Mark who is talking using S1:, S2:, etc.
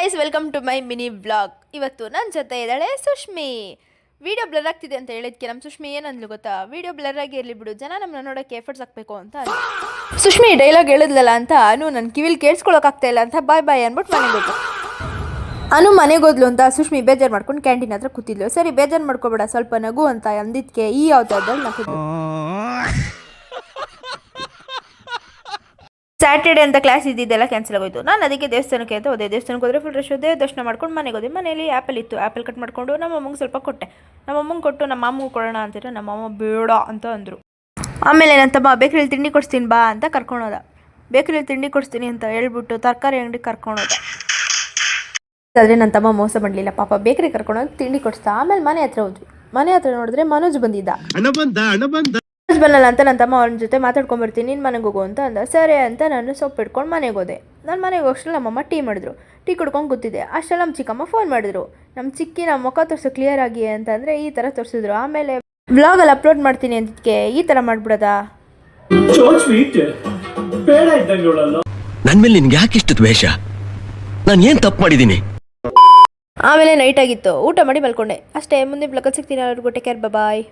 S1: Guys, welcome to my mini vlog. ಇವತ್ತು ನನ್ನ ಜೊತೆ ಇದ್ದಾಳೆ ಸುಷ್ಮಿ. ವಿಡಿಯೋ ಬ್ಲರ್ ಆಗ್ತಿದೆ ಅಂತ ಹೇಳಿದ್ಕೆ ನಮ್ಮ ಸುಷ್ಮಿ ಏನಂದ್ಲು ಗೊತ್ತಾ, ವಿಡಿಯೋ ಬ್ಲರ್ ಆಗಿ ಇರಲಿ ಬಿಡು, ಜನ ನಮ್ಮನ್ನ ನೋಡೋಕ್ಕೆ ಎಫರ್ಟ್ಸ್ ಹಾಕಬೇಕು ಅಂತ. ಸುಷ್ಮಿ ಡೈಲಾಗ್ ಹೇಳಿದ್ಲಲ್ಲ ಅಂತ ನನ್ನ ಕಿವಿಲಿ ಕೇಳಿಸ್ಕೊಳಕ್ಕಾಗ್ತಾ ಇಲ್ಲ ಅಂತ ಬಾಯ್ ಬಾಯ್ ಅಂದ್ಬಿಟ್ಟು ಮನೆಗೆ ಹೋದ್ಲು. ಮನೆಗೆ ಹೋದ್ಲು ಅಂತ ಸುಷ್ಮಿ ಬೇಜಾರು ಮಾಡ್ಕೊಂಡು ಕ್ಯಾಂಟೀನ್ ಹತ್ರ ಕೂತಿದ್ಲು. ಸರಿ ಬೇಜಾರು ಮಾಡ್ಕೋಬೇಡ, ಸ್ವಲ್ಪ ನಗು ಅಂತ ಅಂದಿದ್ಕೆ ಈ ಯಾವ ಥರದಲ್ಲಿ ನಗಿದ್ಲು. ಸ್ಯಾಟರ್ಡೆ ಅಂತ ಕ್ಲಾಸ್ ಇದ್ದಿದ್ದೆಲ್ಲ ಕ್ಯಾನ್ಸಲ್ ಆಗೋಯ್ತು. ನಾನು ಅದಕ್ಕೆ ದೇವಸ್ಥಾನಕ್ಕೆ ಅಂತ ಹೋದೆ. ದೇವಸ್ಥಾನಕ್ಕೆ ಹೋದರೆ ಫುಲ್ ರಶ್ ಹೋದೆ. ದರ್ಶನ ಮಾಡ್ಕೊಂಡು ಮನೆಗೆ ಹೋದೆ. ಮನೇಲಿ ಆ್ಯಪಲ್ ಇತ್ತು, ಆ್ಯಪಲ್ ಕಟ್ ಮಾಡಿಕೊಂಡು ನಮ್ಮ ಅಮ್ಮಂಗೆ ಸ್ವಲ್ಪ ಕೊಟ್ಟೆ. ನಮ್ಮ ಅಮ್ಮಂಗೆ ಕೊಟ್ಟು ನಮ್ಮ ಮಾಮಿಗೆ ಕೊಡೋಣ ಅಂತಿದ್ರೆ ನಮ್ಮ ಅಮ್ಮ ಬೇಡ ಅಂತ ಅಂದರು. ಆಮೇಲೆ ನನ್ನ ತಮ್ಮ ಬೇಕ್ರಿಲಿ ತಿಂಡಿ ಕೊಡಿಸ್ತೀನಿ ಬಾ ಅಂತ ಕರ್ಕೊಳೋದ. ಬೇಕ್ರಿಲಿ ತಿಂಡಿ ಕೊಡಿಸ್ತೀನಿ ಅಂತ ಹೇಳ್ಬಿಟ್ಟು ತರಕಾರಿ ಅಂಗಡಿ ಕರ್ಕೊಳೋದ. ಆದರೆ ನನ್ನ ತಮ್ಮ ಮೋಸ ಮಾಡಲಿಲ್ಲ, ಪಾಪ ಬೇಕ್ರಿ ಕರ್ಕೊಂಡೋಗಿ ತಿಂಡಿ ಕೊಡಿಸ್ತಾ. ಆಮೇಲೆ ಮನೆ ಹತ್ರ ಹೋದ್ವಿ. ಮನೆ ಹತ್ರ ನೋಡಿದ್ರೆ ಮನೋಜ್ ಬಂದಿದ್ದ. ಬನ್ನಲ್ಲ ಅಂತ ನನ್ನ ತಮ್ಮ ಅವ್ನ ಜೊತೆ ಮಾತಾಡ್ಕೊಂಡ್ಬರ್ತೀನಿ, ನೀನು ಮನೆಗೆ ಹೋಗು ಅಂತ ಅಂದ. ಸರಿ ಅಂತ ನಾನು ಸೊಪ್ಪು ಇಟ್ಕೊಂಡು ಮನೆಗೆ ಹೋದೆ. ನಾನು ಮನೆಗೆ ಹೋಗ್ಸಲು ನಮ್ಮಮ್ಮ ಟೀ ಮಾಡಿದ್ರು. ಟೀ ಕುಡ್ಕೊಂಡು ಕೂತಿದ್ದೆ. ಅಷ್ಟರಲ್ಲಿ ನಮ್ಮ ಚಿಕ್ಕಮ್ಮ ಫೋನ್ ಮಾಡಿದ್ರು. ನಮ್ಮ ಚಿಕ್ಕಿ ನಮ್ಮ ಮುಖ ತೋರಿಸೋ ಕ್ಲಿಯರ್ ಆಗಿ ಅಂತಂದರೆ ಈ ಥರ ತೋರಿಸಿದ್ರು. ಆಮೇಲೆ ಬ್ಲಾಗಲ್ಲಿ ಅಪ್ಲೋಡ್ ಮಾಡ್ತೀನಿ ಅಂದಕ್ಕೆ ಈ ಥರ ಮಾಡ್ಬಿಡೋದಾ?
S2: ನನ್ನ ಮೇಲೆ ನಿನ್ಗೆ ಯಾಕೆ ಇಷ್ಟು ದ್ವೇಷ? ನಾನು ಏನು ತಪ್ಪು ಮಾಡಿದ್ದೀನಿ?
S1: ಆಮೇಲೆ ನೈಟ್ ಆಗಿತ್ತು. ಊಟ ಮಾಡಿ ಮಲ್ಕೊಂಡೆ ಅಷ್ಟೇ. ಮುಂದೆ ಬ್ಲಾಗಲ್ಲಿ ಸಿಗ್ತೀನಿ. ಅವ್ರಿಗೂ ಟೇಕ್ ಕೇರ್, ಬಾಯ್.